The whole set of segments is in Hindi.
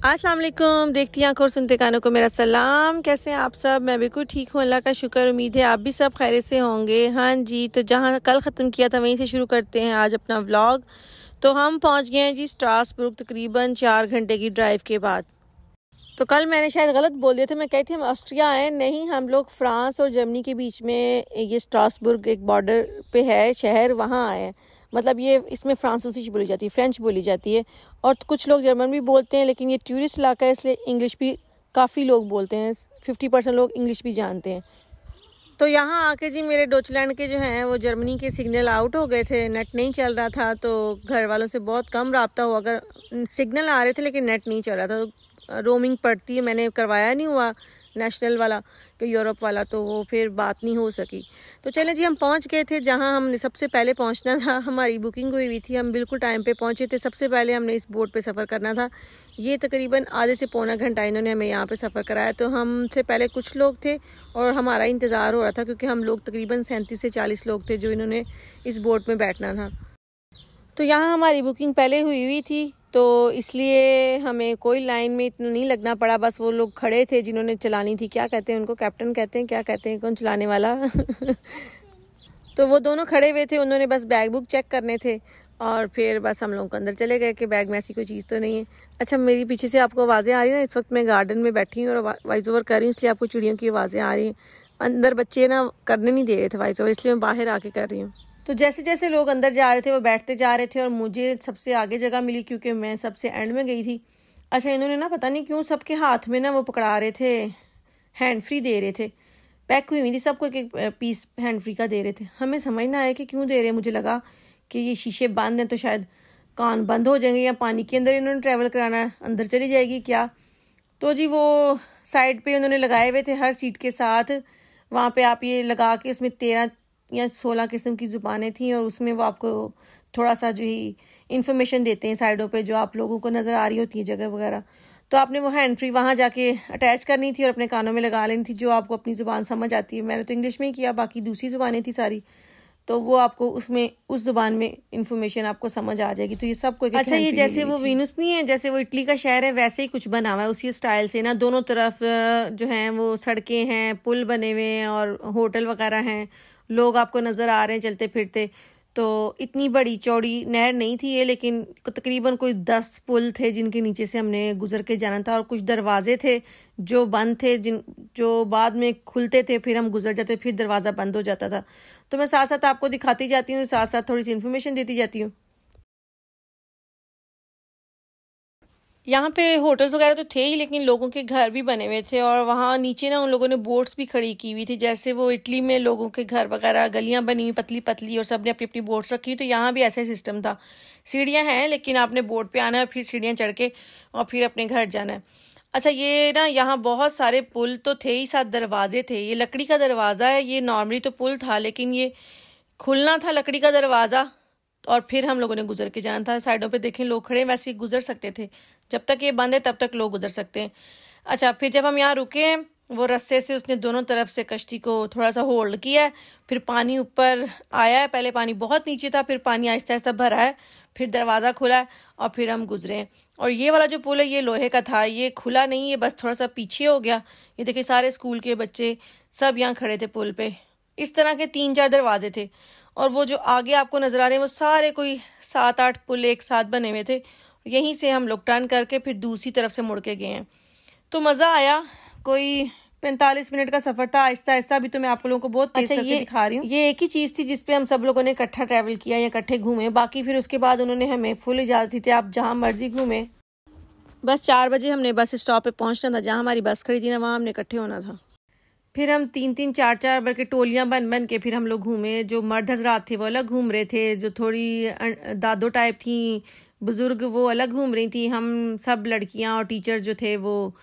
अस्सलाम वालेकुम। देखती आंखों और सुनते कानों को मेरा सलाम। कैसे हैं आप सब? मैं बिल्कुल ठीक हूँ, अल्लाह का शुक्र। उम्मीद है आप भी सब खैरियत से होंगे। हाँ जी, तो जहाँ कल ख़त्म किया था वहीं से शुरू करते हैं आज अपना व्लॉग। तो हम पहुँच गए हैं जी स्ट्रासबुर्ग, तकरीबन 4 घंटे की ड्राइव के बाद। तो कल मैंने शायद गलत बोल दिया था, मैं कही थी हम ऑस्ट्रिया आए, नहीं, हम लोग फ्रांस और जर्मनी के बीच में ये स्ट्रासबुर्ग एक बॉर्डर पे है शहर, वहाँ आए हैं। मतलब ये इसमें फ्रांसीसी बोली जाती है, फ्रेंच बोली जाती है और कुछ लोग जर्मन भी बोलते हैं, लेकिन ये टूरिस्ट इलाका है इसलिए इंग्लिश भी काफ़ी लोग बोलते हैं। 50% लोग इंग्लिश भी जानते हैं। तो यहाँ आके जी मेरे डॉचलैंड के जो हैं वो जर्मनी के सिग्नल आउट हो गए थे, नेट नहीं चल रहा था, तो घर वालों से बहुत कम रब्ता हुआ। अगर सिग्नल आ रहे थे लेकिन नेट नहीं चल रहा था, तो रोमिंग पड़ती है, मैंने करवाया नहीं हुआ नेशनल वाला कि यूरोप वाला, तो वो फिर बात नहीं हो सकी। तो चलें जी, हम पहुंच गए थे जहां हमने सबसे पहले पहुंचना था। हमारी बुकिंग हुई थी, हम बिल्कुल टाइम पे पहुंचे थे। सबसे पहले हमने इस बोट पे सफ़र करना था। ये तकरीबन आधे से पौना घंटा इन्होंने हमें यहाँ पे सफ़र कराया। तो हमसे पहले कुछ लोग थे और हमारा इंतज़ार हो रहा था, क्योंकि हम लोग तकरीबन 37 से 40 लोग थे जो इन्होंने इस बोट में बैठना था। तो यहाँ हमारी बुकिंग पहले हुई थी, तो इसलिए हमें कोई लाइन में इतना नहीं लगना पड़ा। बस वो लोग खड़े थे जिन्होंने चलानी थी, क्या कहते हैं उनको, कैप्टन कहते हैं, क्या कहते हैं, कौन चलाने वाला तो वो दोनों खड़े हुए थे, उन्होंने बस बैग बुक चेक करने थे और फिर बस हम लोग अंदर चले गए कि बैग में ऐसी कोई चीज़ तो नहीं है। अच्छा, मेरी पीछे से आपको आवाज़ें आ रही हैं ना, इस वक्त मैं गार्डन में बैठी हूँ और वॉइस ओवर कर रही हूँ, इसलिए आपको चिड़ियों की आवाज़ें आ रही हैं। अंदर बच्चे ना करने नहीं दे रहे थे वॉइस ओवर, इसलिए मैं बाहर आके कर रही हूँ। तो जैसे जैसे लोग अंदर जा रहे थे वो बैठते जा रहे थे और मुझे सबसे आगे जगह मिली क्योंकि मैं सबसे एंड में गई थी। अच्छा, इन्होंने ना पता नहीं क्यों सबके हाथ में ना वो पकड़ा रहे थे, हैंड फ्री दे रहे थे, पैक हुई थी, सबको एक एक पीस हैंड फ्री का दे रहे थे। हमें समझ ना आया कि क्यों दे रहे हैं। मुझे लगा कि ये शीशे बंद हैं तो शायद कान बंद हो जाएंगे या पानी के अंदर इन्होंने ट्रैवल कराना है, अंदर चली जाएगी क्या। तो जी वो साइड पे उन्होंने लगाए हुए थे हर सीट के साथ, वहाँ पे आप ये लगा के, उसमें 13 या 16 किस्म की ज़ुबानें थी और उसमें वो आपको थोड़ा सा जो ही इंफॉर्मेशन देते हैं साइडों पे, जो आप लोगों को नज़र आ रही होती है जगह वगैरह। तो आपने वो हैंड फ्री वहाँ जाके अटैच करनी थी और अपने कानों में लगा लेनी थी, जो आपको अपनी ज़ुबान समझ आती है। मैंने तो इंग्लिश में ही किया, बाकी दूसरी ज़ुबानें थी सारी, तो वो आपको उसमें उस ज़ुबान में इंफॉर्मेशन आपको समझ आ जाएगी। तो ये सबको अच्छा, ये जैसे वो वीनस नहीं है, जैसे वो इटली का शहर है वैसे ही कुछ बना हुआ है उसी स्टाइल से ना। दोनों तरफ जो हैं वो सड़कें हैं, पुल बने हुए हैं और होटल वगैरह हैं, लोग आपको नज़र आ रहे हैं चलते फिरते। तो इतनी बड़ी चौड़ी नहर नहीं थी ये, लेकिन तकरीबन कोई 10 पुल थे जिनके नीचे से हमने गुजर के जाना था, और कुछ दरवाजे थे जो बंद थे, जो बाद में खुलते थे, फिर हम गुजर जाते, फिर दरवाज़ा बंद हो जाता था। तो मैं साथ साथ आपको दिखाती जाती हूँ, साथ साथ थोड़ी सी इन्फॉर्मेशन देती जाती हूँ। यहाँ पे होटल्स वगैरह तो थे ही, लेकिन लोगों के घर भी बने हुए थे और वहाँ नीचे ना उन लोगों ने बोट्स भी खड़ी की हुई थी। जैसे वो इटली में लोगों के घर वगैरह गलियाँ बनी हुई पतली पतली और सब ने अपनी अपनी बोट्स रखी, तो यहाँ भी ऐसा ही सिस्टम था। सीढ़ियाँ हैं लेकिन आपने बोट पे आना है, फिर सीढ़ियाँ चढ़ के और फिर अपने घर जाना है। अच्छा, ये ना यहाँ बहुत सारे पुल तो थे ही, साथ दरवाजे थे। ये लकड़ी का दरवाज़ा है, ये नॉर्मली तो पुल था लेकिन ये खुलना था लकड़ी का दरवाज़ा, और फिर हम लोगों ने गुजर के जाना था। साइडों पे देखें लोग खड़े, वैसे ही गुजर सकते थे, जब तक ये बंद है तब तक लोग गुजर सकते हैं। अच्छा, फिर जब हम यहाँ रुके हैं, वो रस्से से उसने दोनों तरफ से कश्ती को थोड़ा सा होल्ड किया है, फिर पानी ऊपर आया है। पहले पानी बहुत नीचे था, फिर पानी आहिस्ता आहिस्ता भरा है, फिर दरवाज़ा खुला है और फिर हम गुजरे हैं। और ये वाला जो पुल है ये लोहे का था, ये खुला नहीं है, बस थोड़ा सा पीछे हो गया। ये देखिए सारे स्कूल के बच्चे सब यहाँ खड़े थे पुल पे। इस तरह के 3-4 दरवाजे थे और वो जो आगे आपको नजर आ रहे हैं वो सारे कोई 7-8 पुल एक साथ बने हुए थे। यहीं से हम लोग टर्न करके फिर दूसरी तरफ से मुड़ के गए हैं। तो मज़ा आया। कोई 45 मिनट का सफ़र था, आहिस्ता आहिस्ता। अभी तो मैं आप लोगों को बहुत तेज करके दिखा रही हूँ। ये एक ही चीज़ थी जिसपे हम सब लोगों ने इकट्ठा ट्रैवल किया या इकट्ठे घूमे। बाकी फिर उसके बाद उन्होंने हमें फुल इजाज़त दी थी, आप जहाँ मर्जी घूमे। बस 4 बजे हमने बस स्टॉप पे पहुँचना था, जहाँ हमारी बस खड़ी थी ना, वहाँ हमने इकट्ठे होना था। फिर हम 3-3, 4-4 बल्कि टोलियां बन बन के फिर हम लोग घूमे। जो मर्द हजरात थे वो अलग घूम रहे थे, जो थोड़ी दादो टाइप थी बुजुर्ग वो अलग घूम रही थी, हम सब लड़कियां और टीचर जो थे वो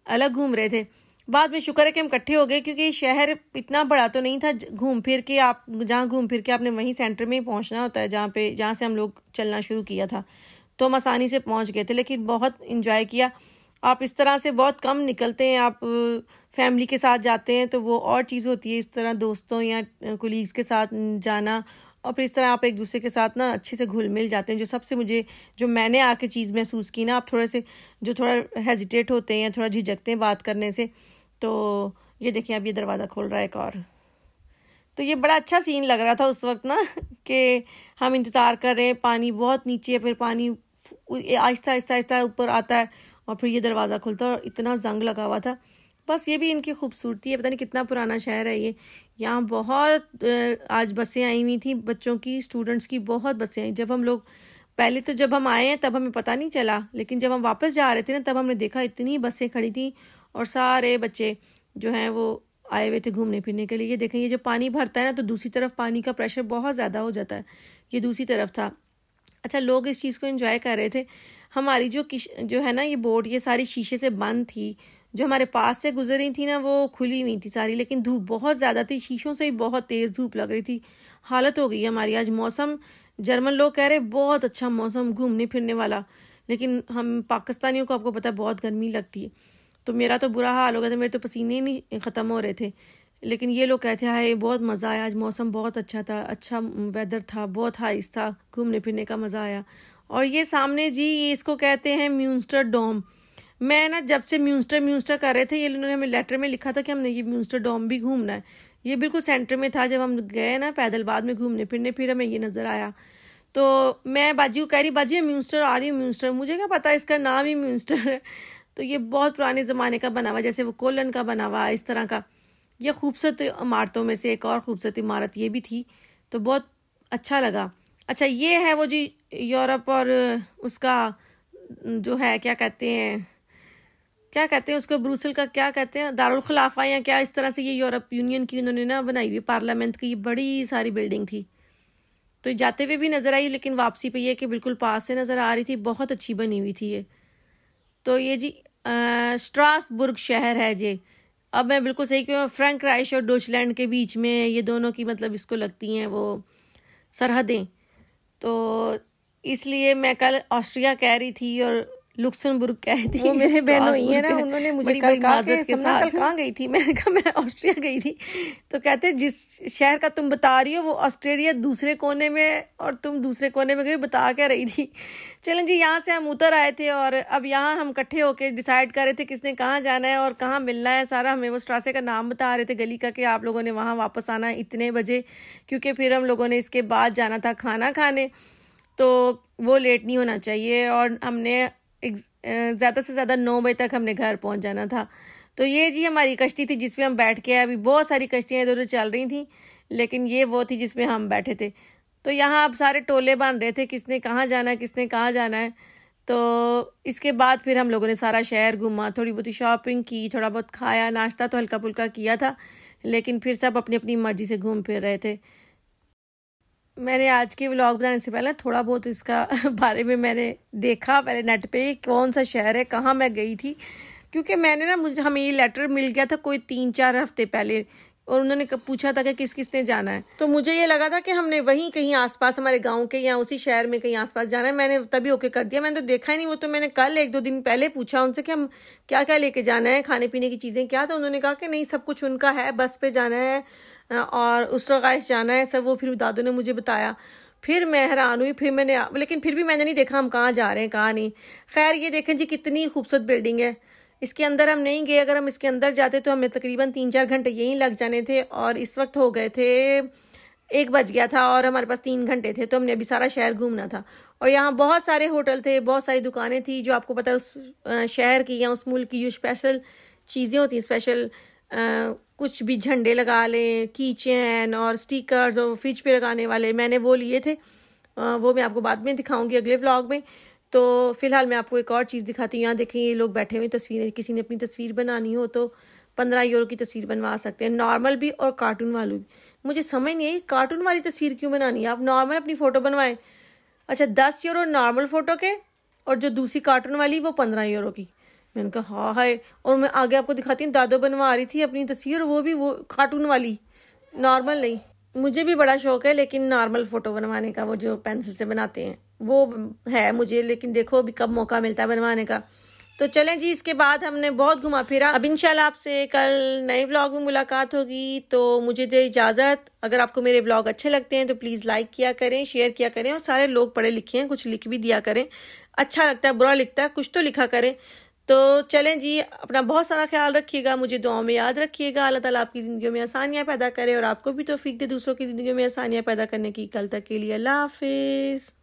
अलग घूम रहे थे। बाद में शुक्र है कि हम इकट्ठे हो गए, क्योंकि शहर इतना बड़ा तो नहीं था। घूम फिर के आप जहाँ घूम फिर के आपने वहीं सेंटर में ही पहुँचना होता है, जहाँ से हम लोग चलना शुरू किया था। तो हम आसानी से पहुँच गए थे, लेकिन बहुत इंजॉय किया। आप इस तरह से बहुत कम निकलते हैं, आप फैमिली के साथ जाते हैं तो वो और चीज़ होती है। इस तरह दोस्तों या कोलीग्स के साथ जाना और फिर इस तरह आप एक दूसरे के साथ ना अच्छे से घुल मिल जाते हैं। जो मैंने आके चीज़ महसूस की ना, आप थोड़ा हेजिटेट होते हैं, थोड़ा झिझकते हैं बात करने से, तो ये देखिए अब ये दरवाज़ा खोल रहा है एक और। तो ये बड़ा अच्छा सीन लग रहा था उस वक्त ना कि हम इंतज़ार कर रहे हैं, पानी बहुत नीचे है, फिर पानी आहिस्ता आहिस्ता आहिस्ता ऊपर आता है और फिर ये दरवाज़ा खुलता है और इतना जंग लगा हुआ था। बस ये भी इनकी खूबसूरती है, पता नहीं कितना पुराना शहर है ये। यहाँ बहुत आज बसें आई हुई थी बच्चों की, स्टूडेंट्स की बहुत बसें आई। जब हम आए हैं तब हमें पता नहीं चला, लेकिन जब हम वापस जा रहे थे ना तब हमने देखा इतनी बसें खड़ी थी और सारे बच्चे जो हैं वो आए हुए थे घूमने फिरने के लिए। ये देखें, ये जो पानी भरता है ना तो दूसरी तरफ पानी का प्रेशर बहुत ज़्यादा हो जाता है, ये दूसरी तरफ था। अच्छा, लोग इस चीज़ को एंजॉय कर रहे थे। हमारी जो है ना ये बोट, ये सारी शीशे से बंद थी। जो हमारे पास से गुजर रही थी ना वो खुली हुई थी सारी, लेकिन धूप बहुत ज़्यादा थी, शीशों से ही बहुत तेज़ धूप लग रही थी। हालत हो गई हमारी आज। मौसम, जर्मन लोग कह रहे बहुत अच्छा मौसम घूमने फिरने वाला, लेकिन हम पाकिस्तानियों को आपको पता है बहुत गर्मी लगती है। तो मेरा तो बुरा हाल हो गया था, मेरे तो पसीने ही नहीं ख़त्म हो रहे थे। लेकिन ये लोग कहते हैं बहुत मज़ा आया, आज मौसम बहुत अच्छा था, अच्छा वेदर था, बहुत हाइस था, घूमने फिरने का मज़ा आया। और ये सामने जी, ये इसको कहते हैं म्यूंस्टर डोम। मैं ना जब से म्यूंस्टर कर रहे थे, ये उन्होंने हमें लेटर में लिखा था कि हमने ये म्यूंस्टर डोम भी घूमना है। ये बिल्कुल सेंटर में था। जब हम गए ना पैदल बाद में घूमने फिरने, फिर हमें ये नज़र आया। तो मैं बाजी को कह रही, बाजी म्यूंस्टर आ रही हूँ, म्यूंस्टर, मुझे क्या पता इसका नाम ही म्यूंस्टर है। तो ये बहुत पुराने ज़माने का बना हुआ, जैसे वो कोलन का बना हुआ इस तरह का। ये खूबसूरत इमारतों में से एक और खूबसूरत इमारत ये भी थी, तो बहुत अच्छा लगा। अच्छा, ये है वो जी यूरोप और उसका जो है क्या कहते हैं उसको, ब्रुसेल का क्या कहते हैं, दारुल खिलाफा या क्या, इस तरह से ये यूरोप यूनियन की उन्होंने ना बनाई हुई पार्लियामेंट की बड़ी सारी बिल्डिंग थी। तो जाते हुए भी नज़र आई, लेकिन वापसी पे ये कि बिल्कुल पास से नज़र आ रही थी, बहुत अच्छी बनी हुई थी ये। तो ये जी स्ट्रासबुर्ग शहर है जी। अब मैं बिल्कुल सही क्यों, फ्रैंकराइश और डोचलैंड के बीच में ये दोनों की मतलब इसको लगती हैं वो सरहदें। तो इसलिए मैं कल ऑस्ट्रिया कह रही थी और लुक्समबुर्ग कह रही थी। वो मेरे बहनों ही है ना, उन्होंने मुझे कल कहा कि सपना कल कहाँ गई थी, मैंने कहा मैं ऑस्ट्रिया गई थी। तो कहते जिस शहर का तुम बता रही हो वो ऑस्ट्रेलिया दूसरे कोने में और तुम दूसरे कोने में गई, बता क्या रही थी। चलें जी, यहाँ से हम उतर आए थे और अब यहाँ हम इकट्ठे होके डिसाइड कर रहे थे किसने कहाँ जाना है और कहाँ मिलना है। सारा हमें वो स्ट्रासे का नाम बता रहे थे गली का कि आप लोगों ने वहाँ वापस आना है इतने बजे, क्योंकि फिर हम लोगों ने इसके बाद जाना था खाना खाने, तो वो लेट नहीं होना चाहिए और हमने ज़्यादा से ज़्यादा 9 बजे तक हमने घर पहुंच जाना था। तो ये जी हमारी कश्ती थी जिसमें हम बैठ के, अभी बहुत सारी कश्तियाँ इधर उधर चल रही थी, लेकिन ये वो थी जिसमें हम बैठे थे। तो यहाँ अब सारे टोले बन रहे थे किसने कहाँ जाना है, किसने कहाँ जाना है। तो इसके बाद फिर हम लोगों ने सारा शहर घूमा, थोड़ी बहुत शॉपिंग की, थोड़ा बहुत खाया, नाश्ता तो हल्का फुल्का किया था, लेकिन फिर सब अपनी अपनी मर्जी से घूम फिर रहे थे। मैंने आज के व्लॉग बनाने से पहले थोड़ा बहुत इसका बारे में मैंने देखा पहले नेट पे, कौन सा शहर है, कहाँ मैं गई थी, क्योंकि मैंने ना हमें ये लेटर मिल गया था कोई 3-4 हफ्ते पहले और उन्होंने पूछा था कि किस किस ने जाना है। तो मुझे ये लगा था कि हमने वहीं कहीं आसपास हमारे गांव के या उसी शहर में कहीं आसपास जाना है। मैंने तभी ओके कर दिया, मैंने तो देखा ही नहीं वो। तो मैंने कल 1-2 दिन पहले पूछा उनसे कि हम क्या क्या लेके जाना है, खाने पीने की चीज़ें क्या। तो उन्होंने कहा कि नहीं सब कुछ उनका है, बस पे जाना है और उसरगाइश जाना है सब। वो फिर दादू ने मुझे बताया, फिर मैं हैरान हुई। लेकिन फिर भी मैंने नहीं देखा हम कहाँ जा रहे हैं कहाँ नहीं। खैर ये देखें जी कितनी खूबसूरत बिल्डिंग है। इसके अंदर हम नहीं गए, अगर हम इसके अंदर जाते तो हमें तकरीबन 3-4 घंटे यहीं लग जाने थे और इस वक्त हो गए थे 1 बज गया था और हमारे पास 3 घंटे थे। तो हमने अभी सारा शहर घूमना था और यहाँ बहुत सारे होटल थे, बहुत सारी दुकानें थी जो आपको पता है उस शहर की या उस मुल्क की जो स्पेशल चीज़ें होती हैं, स्पेशल कुछ भी झंडे लगा लें, की चेन और स्टिकर्स और फ्रिज पे लगाने वाले, मैंने वो लिए थे। वो मैं आपको बाद में दिखाऊंगी अगले व्लॉग में। तो फिलहाल मैं आपको एक और चीज़ दिखाती हूँ। यहाँ देखें ये लोग बैठे हुए तस्वीरें, किसी ने अपनी तस्वीर बनानी हो तो 15 यूरो की तस्वीर बनवा सकते हैं, नॉर्मल भी और कार्टून वाली भी। मुझे समझ नहीं आई कार्टून वाली तस्वीर क्यों बनानी है, आप नॉर्मल अपनी फ़ोटो बनवाएं। अच्छा 10 यूरो नॉर्मल फ़ोटो के और जो दूसरी कार्टून वाली वो 15 यूरो की। मैंने कहा हाँ है। और मैं आगे आपको दिखाती हूँ, दादो बनवा रही थी अपनी तस्वीर, वो भी वो कार्टून वाली, नॉर्मल नहीं। मुझे भी बड़ा शौक है लेकिन नॉर्मल फ़ोटो बनवाने का, वो जो पेंसिल से बनाते हैं वो है मुझे, लेकिन देखो अभी कब मौका मिलता है बनवाने का। तो चलें जी, इसके बाद हमने बहुत घुमा फिरा। अब इंशाल्लाह आपसे कल नए व्लॉग में मुलाकात होगी, तो मुझे दे इजाज़त। अगर आपको मेरे व्लॉग अच्छे लगते हैं तो प्लीज़ लाइक किया करें, शेयर किया करें, और सारे लोग पढ़े लिखे हैं, कुछ लिख भी दिया करें। अच्छा लगता है, बुरा लिखता है, कुछ तो लिखा करें। तो चलें जी, अपना बहुत सारा ख्याल रखिएगा, मुझे दुआओं में याद रखिएगा। अल्लाह ताला आपकी ज़िंदगी में आसानियाँ पैदा करे और आपको भी तौफीक दे दूसरों की ज़िंदगी में आसानियाँ पैदा करने की। कल तक के लिए अल्लाह हाफिज़।